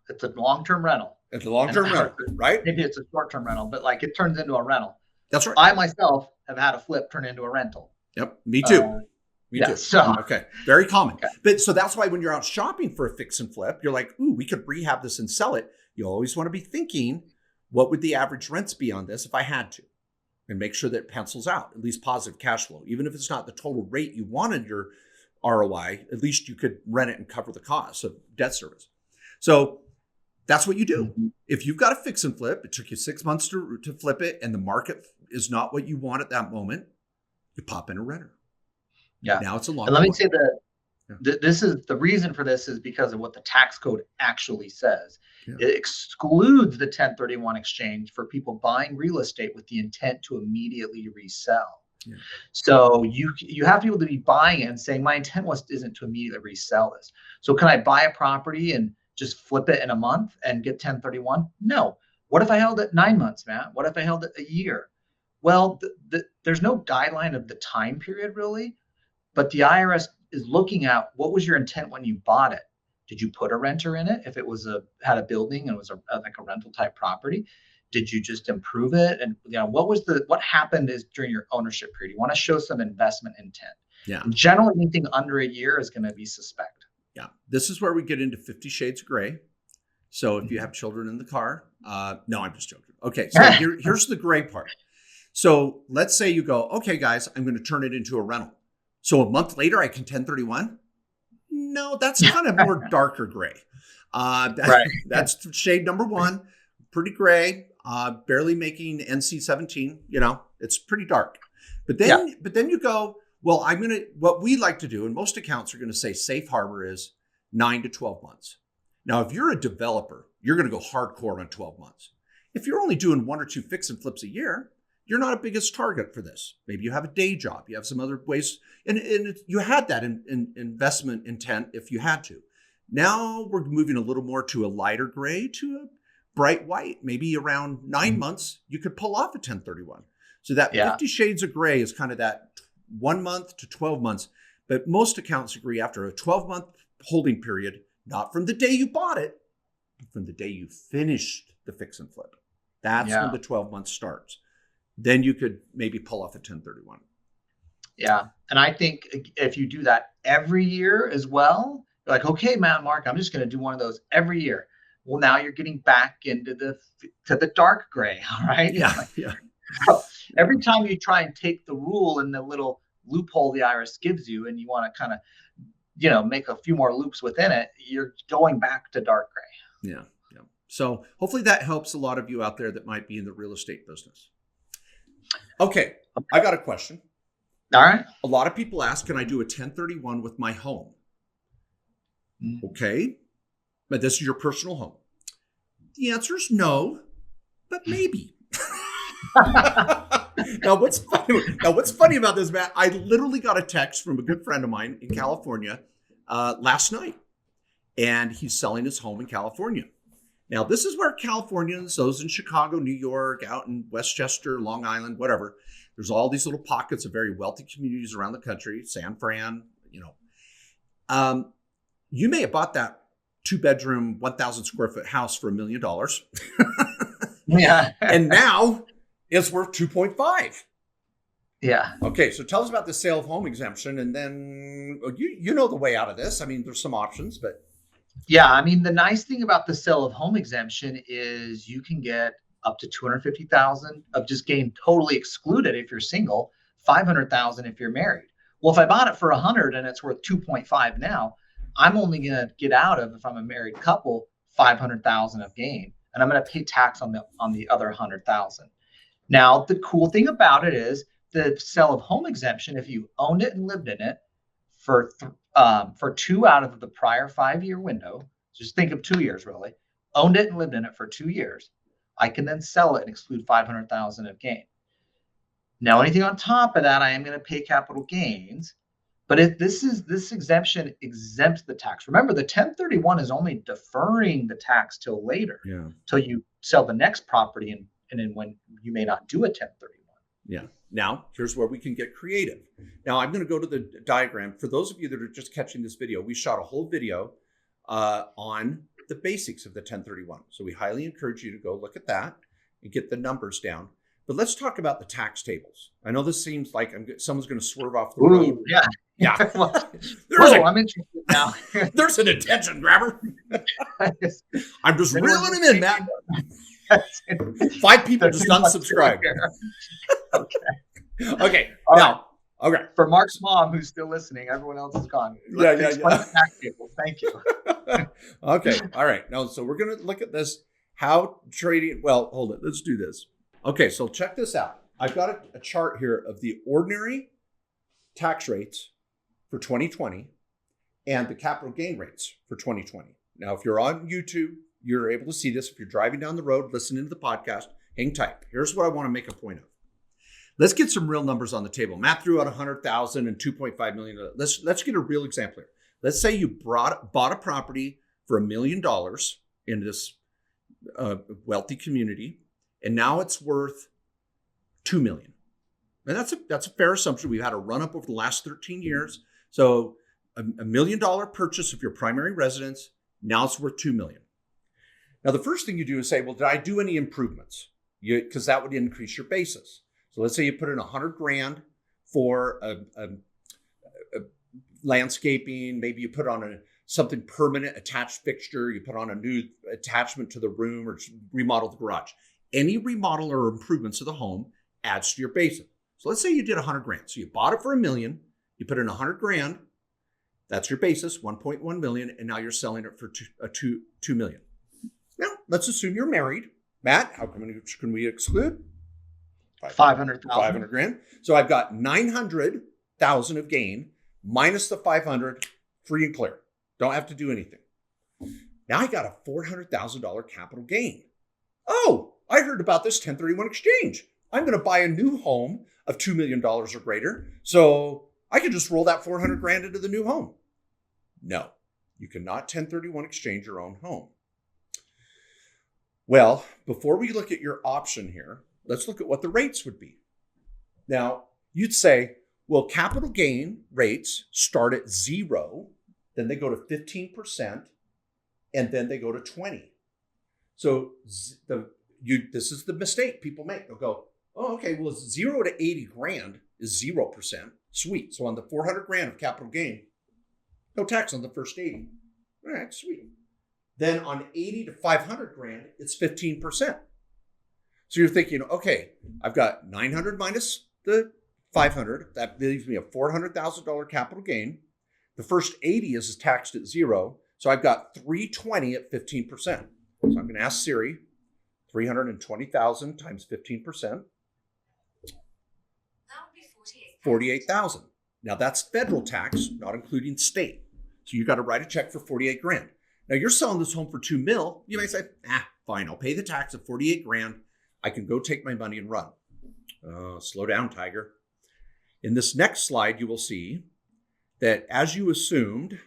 It's a long-term rental. It's a long-term rental, right? Maybe it's a short-term rental, but like it turns into a rental. That's right. I myself have had a flip turn into a rental. Yep, me too. Me too. So, okay, very common. Okay. But so that's why when you're out shopping for a fix and flip, you're like, ooh, we could rehab this and sell it. You always want to be thinking, what would the average rents be on this if I had to? And make sure that it pencils out, at least positive cash flow. Even if it's not the total rate you wanted your ROI, at least you could rent it and cover the cost of debt service. So that's what you do. Mm-hmm. If you've got a fix and flip, it took you 6 months to flip it, and the market is not what you want at that moment, you pop in a renter. Yeah. Now it's a long. And let me say that this is the reason for this is because of what the tax code actually says. Yeah. It excludes the 1031 exchange for people buying real estate with the intent to immediately resell. Yeah. So you have people to be buying it and saying, my intent isn't to immediately resell this. So can I buy a property and just flip it in a month and get 1031? No. What if I held it 9 months, Matt? What if I held it a year? Well, there's no guideline of the time period really, but the IRS is looking at what was your intent when you bought it. Did you put a renter in it? If it was had a building and it was like a rental type property, did you just improve it? And what happened is during your ownership period, you want to show some investment intent. Yeah. And generally, anything under a year is going to be suspect. Yeah. This is where we get into 50 Shades of Gray. So if you have children in the car, no, I'm just joking. Okay. So here's the gray part. So let's say you go, okay, guys, I'm going to turn it into a rental. So a month later, I can 1031? No, that's kind of more darker gray. Right. That's shade number one, pretty gray, barely making NC 17. It's pretty dark. But then you go, well, what we like to do, and most accounts are going to say safe harbor is 9 to 12 months. Now, if you're a developer, you're going to go hardcore on 12 months. If you're only doing 1 or 2 fix and flips a year, you're not a biggest target for this. Maybe you have a day job. You have some other ways. And you had that in investment intent if you had to. Now we're moving a little more to a lighter gray to a bright white. Maybe around 9 months, you could pull off a 1031. So that 50 Shades of Gray is kind of that 1 month to 12 months. But most accounts agree after a 12-month holding period, not from the day you bought it, but from the day you finished the fix and flip. That's when the 12 months starts. Then you could maybe pull off a 1031. Yeah. And I think if you do that every year as well, you're like, okay, Matt, Mark, I'm just going to do one of those every year. Well, now you're getting back into the dark gray. All right. Yeah. So every time you try and take the rule in the little loophole the IRS gives you, and you want to kind of, make a few more loops within it, you're going back to dark gray. Yeah. Yeah. So hopefully that helps a lot of you out there that might be in the real estate business. Okay, I got a question. All right. A lot of people ask, can I do a 1031 with my home? Okay, but this is your personal home. The answer is no, but maybe. Now, what's funny about this, Matt? I literally got a text from a good friend of mine in California last night, and he's selling his home in California. Now, this is where Californians, those in Chicago, New York, out in Westchester, Long Island, whatever, there's all these little pockets of very wealthy communities around the country, San Fran, you may have bought that 2-bedroom, 1,000 square foot house for $1 million. Yeah. And now it's worth 2.5. Yeah. Okay. So tell us about the sale of home exemption. And then you know the way out of this. I mean, there's some options, but. Yeah, I mean, the nice thing about the sale of home exemption is you can get up to $250,000 of just getting totally excluded if you're single, $500,000 if you're married. Well, if I bought it for 100 and it's worth 2.5 now, I'm only going to get out of, if I'm a married couple, 500,000 of gain, and I'm going to pay tax on the other 100,000. Now, the cool thing about it is the sale of home exemption. If you owned it and lived in it for 2 out of the prior 5-year window, just think of 2 years really, owned it and lived in it for 2 years, I can then sell it and exclude 500,000 of gain. Now, anything on top of that, I am going to pay capital gains. But if this exemption exempts the tax. Remember, the 1031 is only deferring the tax till later, till you sell the next property, and then when you may not do a 1031. Yeah. Now, here's where we can get creative. Now, I'm going to go to the diagram. For those of you that are just catching this video, we shot a whole video on the basics of the 1031. So we highly encourage you to go look at that and get the numbers down. But let's talk about the tax tables. I know this seems like someone's going to swerve off the road. Yeah. Yeah. I'm interested now. There's an attention grabber. I'm just reeling him in, Matt. 5 people just unsubscribed. Okay. All now, right. Okay. For Mark's mom, who's still listening, everyone else is gone. Tax tables. Thank you. Okay. All right. Now, so we're going to look at this. How trading. Well, hold it. Let's do this. Okay. So check this out. I've got a chart here of the ordinary tax rates for 2020 and the capital gain rates for 2020. Now, if you're on YouTube, you're able to see this. If you're driving down the road, listening to the podcast, hang tight. Here's what I want to make a point of. Let's get some real numbers on the table. Matt threw out 100,000 and 2.5 million. Let's get a real example here. Let's say you bought a property for $1 million in this wealthy community, and now it's worth $2 million. And that's a fair assumption. We've had a run up over the last 13 years. So $1 million purchase of your primary residence, now it's worth $2 million. Now, the first thing you do is say, well, did I do any improvements? Because that would increase your basis. So let's say you put in $100,000 for a landscaping. Maybe you put on something permanent, attached fixture. You put on a new attachment to the room or remodel the garage. Any remodel or improvements to the home adds to your basis. So let's say you did $100,000. So you bought it for $1 million. You put in $100,000. That's your basis, 1.1 million, and now you're selling it for $2 million. Now, let's assume you're married. Matt, how can we exclude? 500,000. 500,000. So I've got 900,000 of gain minus the 500, free and clear. Don't have to do anything. Now I got a $400,000 capital gain. Oh, I heard about this 1031 exchange. I'm going to buy a new home of $2 million or greater. So I can just roll that 400,000 into the new home. No, you cannot 1031 exchange your own home. Well, before we look at your option here, let's look at what the rates would be. Now, you'd say, well, capital gain rates start at 0, then they go to 15%, and then they go to 20. So this is the mistake people make. They'll go, oh, okay, well, 0 to 80,000 is 0%. Sweet. So on the 400,000 of capital gain, no tax on the first 80. All right, sweet. Then on 80 to 500,000, it's 15%. So you're thinking, okay, I've got 900 minus the 500. That leaves me a $400,000 capital gain. The first 80 is taxed at 0. So I've got 320 at 15%. So I'm going to ask Siri, 320,000 times 15%. That would be 48,000. Now that's federal tax, not including state. So you got to write a check for 48,000. Now you're selling this home for $2 million. You may say, fine, I'll pay the tax of 48,000. I can go take my money and run. Slow down, Tiger. In this next slide, you will see that as you assumed,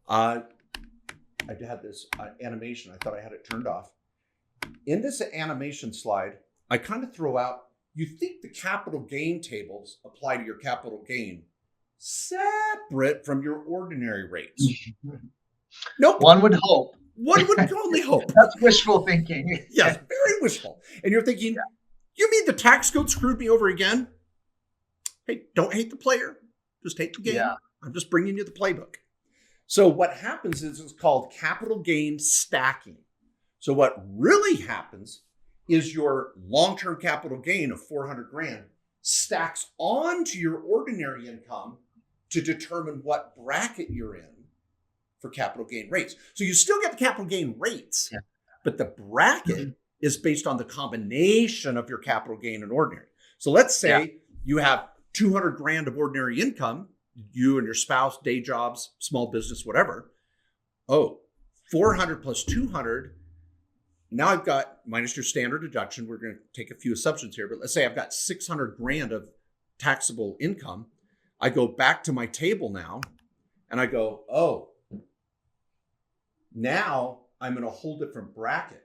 I had this animation. I thought I had it turned off. In this animation slide, I kind of throw out, you think the capital gain tables apply to your capital gain separate from your ordinary rates. Nope. One would hope. One would only hope. That's wishful thinking. Yes, very wishful. And you're thinking, you mean the tax code screwed me over again? Hey, don't hate the player. Just hate the game. Yeah. I'm just bringing you the playbook. So what happens is it's called capital gain stacking. So what really happens is your long-term capital gain of 400,000 stacks onto your ordinary income to determine what bracket you're in for capital gain rates. So you still get the capital gain rates, but the bracket is based on the combination of your capital gain and ordinary. So let's say you have 200 grand of ordinary income, you and your spouse, day jobs, small business, whatever. Oh, 400 plus 200. Now I've got, minus your standard deduction, we're going to take a few assumptions here, but let's say I've got 600 grand of taxable income. I go back to my table now and I go, oh, now I'm in a whole different bracket.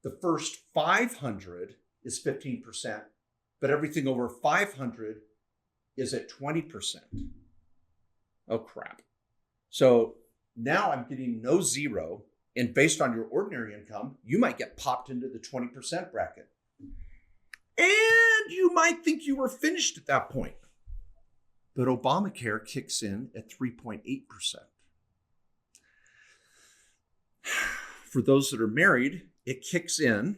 The first 500 is 15%, but everything over 500 is at 20%. Oh, crap. So now I'm getting no zero. And based on your ordinary income, you might get popped into the 20% bracket. And you might think you were finished at that point. But Obamacare kicks in at 3.8%. For those that are married, it kicks in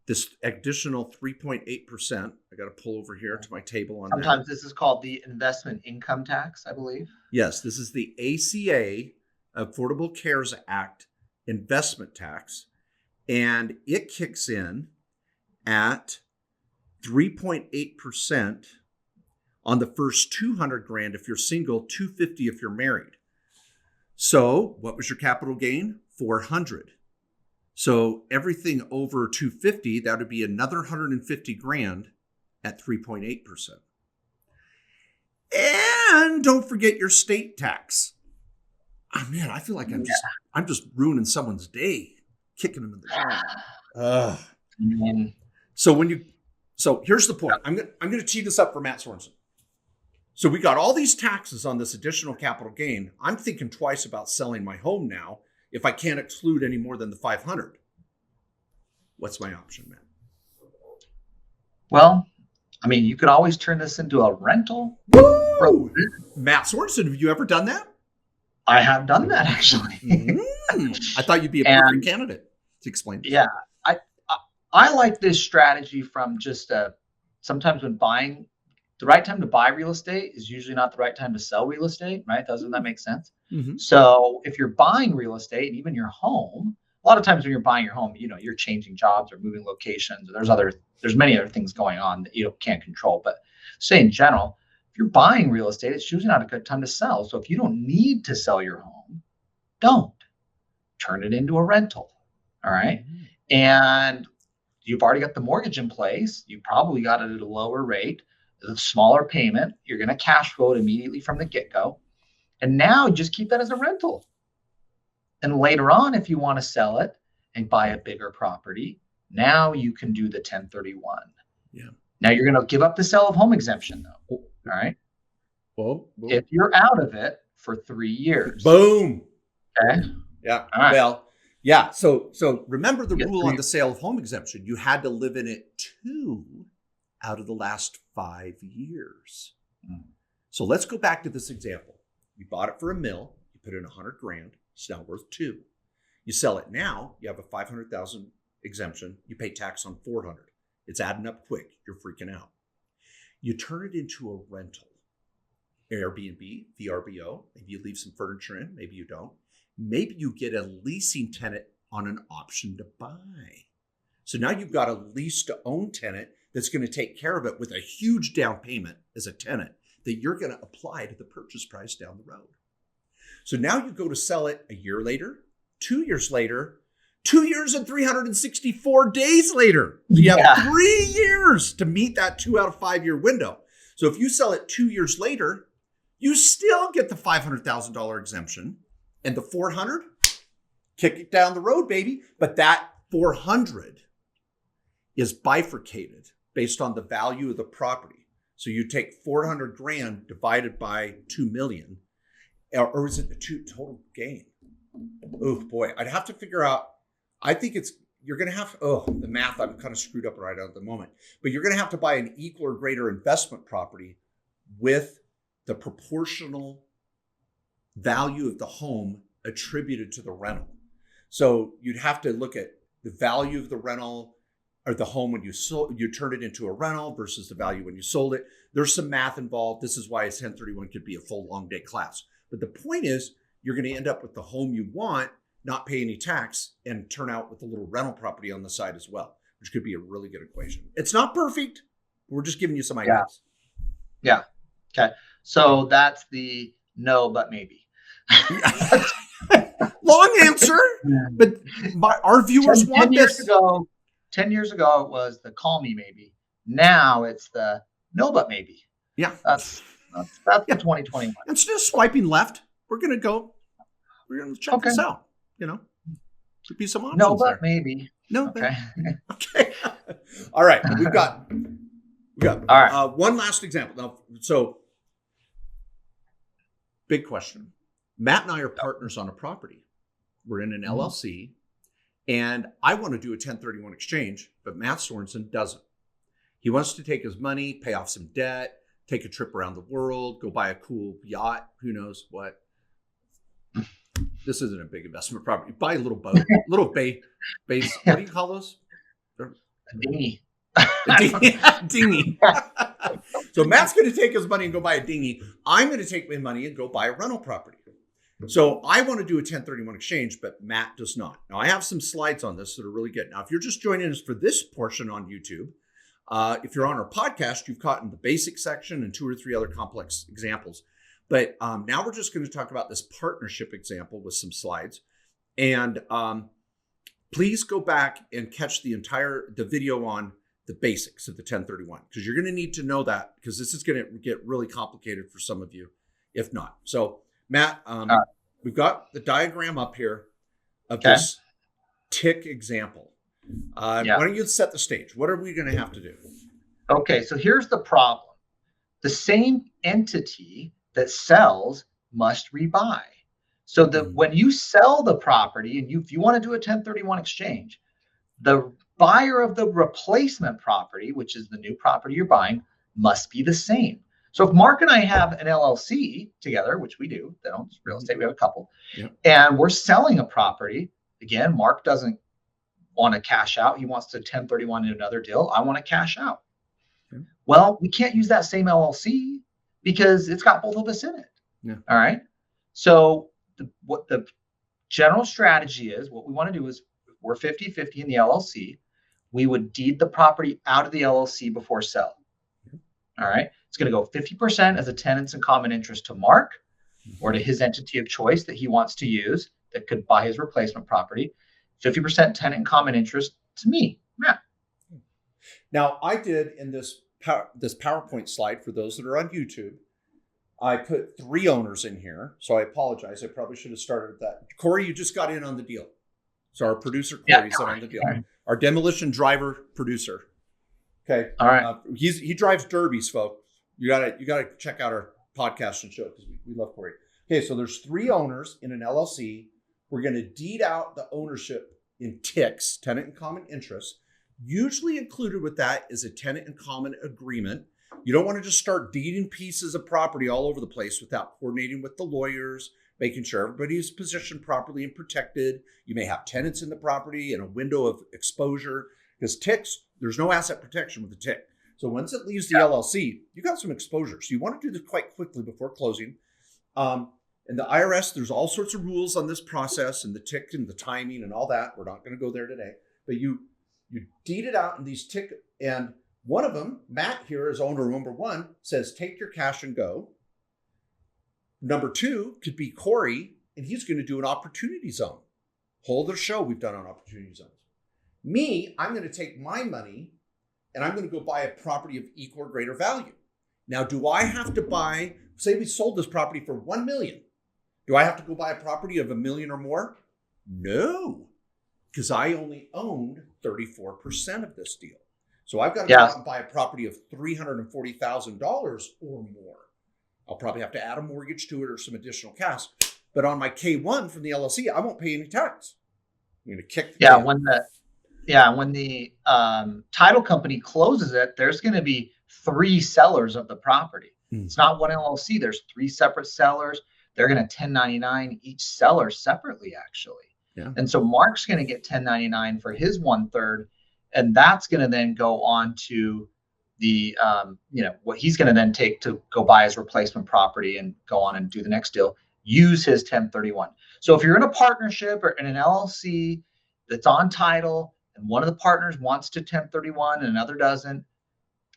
this additional 3.8%. I got to pull over here to my table on Sometimes that. this is called the investment income tax, I believe. Yes, this is the ACA, Affordable Cares Act investment tax, and it kicks in at 3.8% on the first 200 grand if you're single, 250 if you're married. So what was your capital gain? 400. So everything over 250, that would be another 150 grand at 3.8%. And don't forget your state tax. Oh, man, I feel like I'm just ruining someone's day, kicking them in the ground. So here's the point. I'm going to tee this up for Matt Sorensen. So we got all these taxes on this additional capital gain. I'm thinking twice about selling my home now if I can't exclude any more than the 500. What's my option, Matt? Well, I mean, you could always turn this into a rental. Woo! Matt Sorensen, have you ever done that? I have done that, actually. I thought you'd be a perfect candidate to explain this. Yeah, I like this strategy from just sometimes when buying, the right time to buy real estate is usually not the right time to sell real estate, right? Doesn't that make sense? Mm-hmm. So if you're buying real estate, and even your home, a lot of times when you're buying your home, you're changing jobs or moving locations. Or there's many other things going on that you can't control. But say in general, if you're buying real estate, it's usually not a good time to sell. So if you don't need to sell your home, don't turn it into a rental. All right. Mm-hmm. And you've already got the mortgage in place. You probably got it at a lower rate, a smaller payment. You're going to cash flow it immediately from the get-go. And now just keep that as a rental. And later on, if you want to sell it and buy a bigger property, now you can do the 1031. Yeah. Now you're going to give up the sale of home exemption, though. All right. Whoa. If you're out of it for 3 years. Boom. Okay. Yeah. All right. Well, yeah. So remember the rule on the sale of home exemption. You had to live in it 2 out of the last 5 years. So let's go back to this example. You bought it for $1 million. You put in 100 grand. It's now worth 2. You sell it now. You have a 500,000 exemption. You pay tax on 400. It's adding up quick. You're freaking out. You turn it into a rental. Airbnb, VRBO. Maybe you leave some furniture in. Maybe you don't. Maybe you get a leasing tenant on an option to buy. So now you've got a lease to own tenant that's going to take care of it with a huge down payment as a tenant that you're going to apply to the purchase price down the road. So now you go to sell it a year later, 2 years later, 2 years and 364 days later. So you have 3 years to meet that 2 out of 5 year window. So if you sell it 2 years later, you still get the $500,000 exemption, and the 400, kick it down the road, baby. But that 400 is bifurcated based on the value of the property. So you take 400 grand divided by 2 million, or is it the total gain? Oh boy, I'd have to figure out. I think you're going to have, the math, I'm kind of screwed up right at the moment, but you're going to have to buy an equal or greater investment property with the proportional value of the home attributed to the rental. So you'd have to look at the value of the rental, or the home when you turned it into a rental versus the value when you sold it. There's some math involved. This is why a 1031 could be a full long day class. But the point is, you're going to end up with the home you want, not pay any tax, and turn out with a little rental property on the side as well, which could be a really good equation. It's not perfect. We're just giving you some ideas. Yeah. Okay. So that's the no, but maybe. Long answer, but our viewers want 10 years ago, it was the call me maybe. Now it's the no, but maybe. Yeah. That's the 2021. Instead of swiping left, we're going to check this out. Could be some options. No, but there. Maybe. No. Okay. Okay. All right. We got all right. One last example. Now, so big question. Matt and I are partners on a property. We're in an LLC, and I want to do a 1031 exchange, but Matt Sorensen doesn't. He wants to take his money, pay off some debt, take a trip around the world, go buy a cool yacht, who knows what. This isn't a big investment property. Buy a little boat, little base. What do you call those? A dinghy. Dinghy. So Matt's going to take his money and go buy a dinghy. I'm going to take my money and go buy a rental property. So I want to do a 1031 exchange, but Matt does not. Now I have some slides on this that are really good. Now, if you're just joining us for this portion on YouTube, if you're on our podcast, you've caught in the basic section and 2 or 3 other complex examples. But now we're just going to talk about this partnership example with some slides. And please go back and catch the video on the basics of the 1031, because you're going to need to know that, because this is going to get really complicated for some of you, if not. So Matt, we've got the diagram up here of this tick example. Why don't you set the stage? What are we going to have to do? Okay, so here's the problem. The same entity that sells must rebuy. So that when you sell the property and if you want to do a 1031 exchange, the buyer of the replacement property, which is the new property you're buying, must be the same. So if Mark and I have an LLC together, which we do, they don't real estate, we have a couple, and we're selling a property, again, Mark doesn't want to cash out. He wants to 1031 in another deal. I want to cash out. Well, we can't use that same LLC because it's got both of us in it. All right. So what the general strategy is, what we want to do is, we're 50-50 in the LLC. We would deed the property out of the LLC before sell. All right. It's going to go 50% as a tenants in common interest to Mark, or to his entity of choice that he wants to use that could buy his replacement property. 50% tenant in common interest to me, Matt. Now, I did in this PowerPoint slide, for those that are on YouTube, I put 3 owners in here. So I apologize. I probably should have started with that. Corey, you just got in on the deal. So our producer Corey's in on the deal. Our demolition driver producer. Okay. All right. He drives derbies, folks. You gotta check out our podcast and show, because we love Corey. Okay, so there's 3 owners in an LLC. We're going to deed out the ownership in TICs, tenant in common interest. Usually included with that is a tenant in common agreement. You don't want to just start deeding pieces of property all over the place without coordinating with the lawyers, making sure everybody is positioned properly and protected. You may have tenants in the property and a window of exposure, because TICs, there's no asset protection with the TIC. So once it leaves the LLC, you got some exposure. So you want to do this quite quickly before closing. And the IRS, there's all sorts of rules on this process and the TIC and the timing and all that. We're not going to go there today. But you deed it out in these TIC, and one of them, Matt here as owner number 1, says, take your cash and go. Number 2 could be Corey, and he's going to do an opportunity zone. Whole other show we've done on opportunity zones. Me, I'm going to take my money and I'm going to go buy a property of equal or greater value. Now, do I have to buy, say we sold this property for $1 million. Do I have to go buy a property of $1 million or more? No, because I only owned 34% of this deal. So I've got to go out and buy a property of $340,000 or more. I'll probably have to add a mortgage to it or some additional cash. But on my K1 from the LLC, I won't pay any tax. I'm going to kick the when the title company closes it, there's going to be 3 sellers of the property. It's not one LLC. There's 3 separate sellers. They're going to 1099 each seller separately, actually. And so Mark's going to get 1099 for his 1/3, And that's going to then go on to the, what he's going to then take to go buy his replacement property and go on and do the next deal, use his 1031. So if you're in a partnership or in an LLC that's on title and one of the partners wants to 1031 and another doesn't,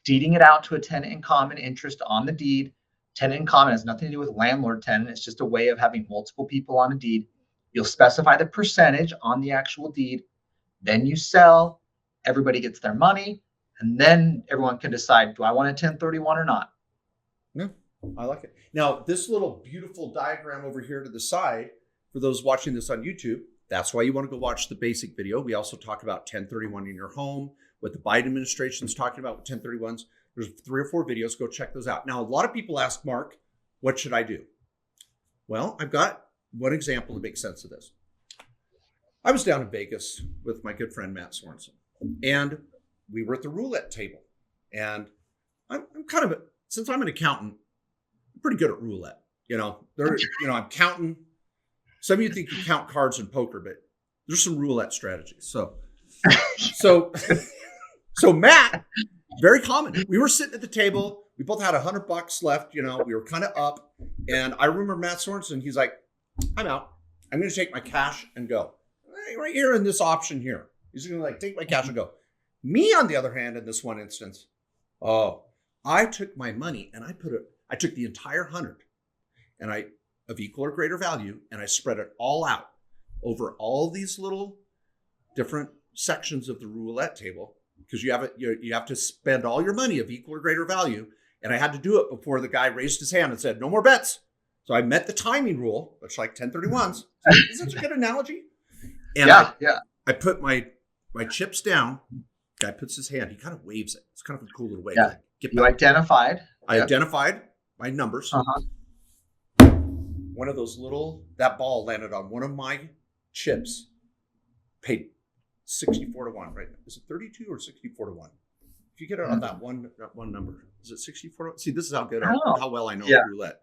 deeding it out to a tenant in common interest on the deed. Tenant in common has nothing to do with landlord tenant. It's just a way of having multiple people on a deed. You'll specify the percentage on the actual deed. Then you sell, everybody gets their money, and then everyone can decide, do I want a 1031 or not? Yeah, I like it. Now, this little beautiful diagram over here to the side, for those watching this on YouTube, that's why you want to go watch the basic video. We also talk about 1031 in your home, what the Biden administration is talking about with 1031s. There's 3 or 4 videos. Go check those out. Now, a lot of people ask, Mark, what should I do? Well, I've got one example to make sense of this. I was down in Vegas with my good friend, Matt Sorensen, and we were at the roulette table. And I'm kind of, since I'm an accountant, I'm pretty good at roulette. I'm counting. Some of you think you count cards in poker, but there's some roulette strategies. So Matt, very common. We were sitting at the table. We both had $100 left. We were kind of up. And I remember Matt Sorensen, he's like, I'm out. I'm going to take my cash and go. Right here in this option here. He's going to take my cash and go. Me, on the other hand, in this one instance, I took my money and I took the entire 100 and of equal or greater value, and I spread it all out over all these little different sections of the roulette table, because you have to spend all your money of equal or greater value. And I had to do it before the guy raised his hand and said, no more bets. So I met the timing rule, which like 1031s. Is that a good analogy? And I put my chips down. Guy puts his hand. He kind of waves it. It's kind of a cool little wave. Yeah. You identified. I identified my numbers. Uh-huh. One of those that ball landed on one of my chips, paid 64 to 1, right? Is it 32 or 64 to 1? If you get it on that one number, is it 64 to 1? See, this is how well I know roulette.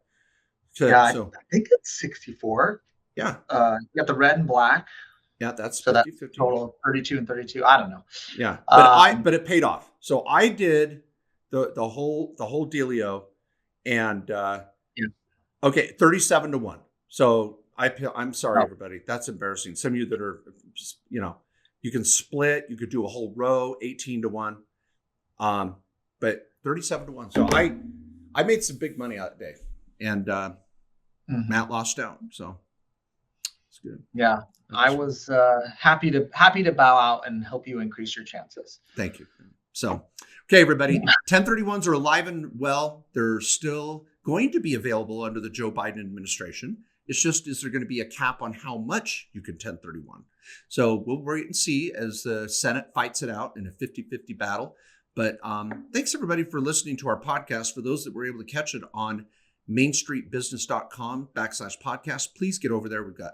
I think it's 64. Yeah. You got the red and black. Yeah, that's 50, that's 50. Total 32 and 32. I don't know. Yeah, but it paid off. So I did the whole dealio, and okay, 37 to 1. So I'm sorry, everybody. That's embarrassing. Some of you that are, you can split. You could do a whole row, 18 to 1, but 37 to 1. So I made some big money out that day, and Matt lost out. So it's good. Yeah. I was happy to bow out and help you increase your chances. Thank you. So, okay, everybody, 1031s are alive and well. They're still going to be available under the Joe Biden administration. It's just, is there going to be a cap on how much you can 1031? So we'll wait and see as the Senate fights it out in a 50-50 battle. But thanks, everybody, for listening to our podcast. For those that were able to catch it on mainstreetbusiness.com/podcast, please get over there. We've got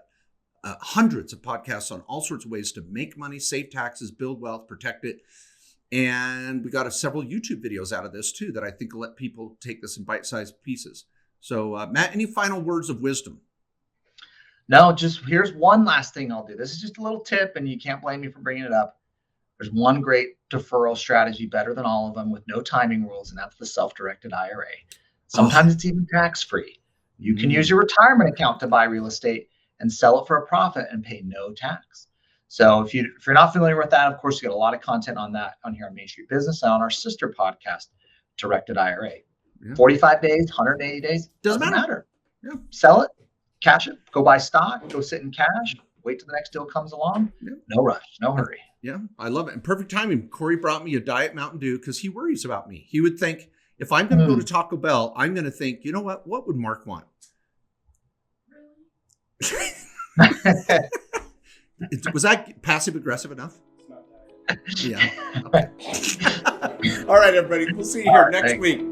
hundreds of podcasts on all sorts of ways to make money, save taxes, build wealth, protect it. And we got several YouTube videos out of this too that I think will let people take this in bite-sized pieces. So Matt, any final words of wisdom? No, just here's one last thing I'll do. This is just a little tip, and you can't blame me for bringing it up. There's one great deferral strategy better than all of them with no timing rules, and that's the self-directed IRA. Sometimes it's even tax-free. You can use your retirement account to buy real estate and sell it for a profit and pay no tax. So if you're not familiar with that, of course, you get a lot of content on that on here on Main Street Business and on our sister podcast, Directed IRA. Yeah. 45 days, 180 days, doesn't matter. Yeah. Sell it, cash it, go buy stock, go sit in cash, wait till the next deal comes along. Yeah. No rush, no hurry. Yeah, I love it. And perfect timing. Corey brought me a Diet Mountain Dew because he worries about me. He would think, if I'm going to go to Taco Bell, I'm going to think, you know what would Mark want? Was that passive aggressive enough? Yeah. Okay. All right, everybody. We'll see you here next week.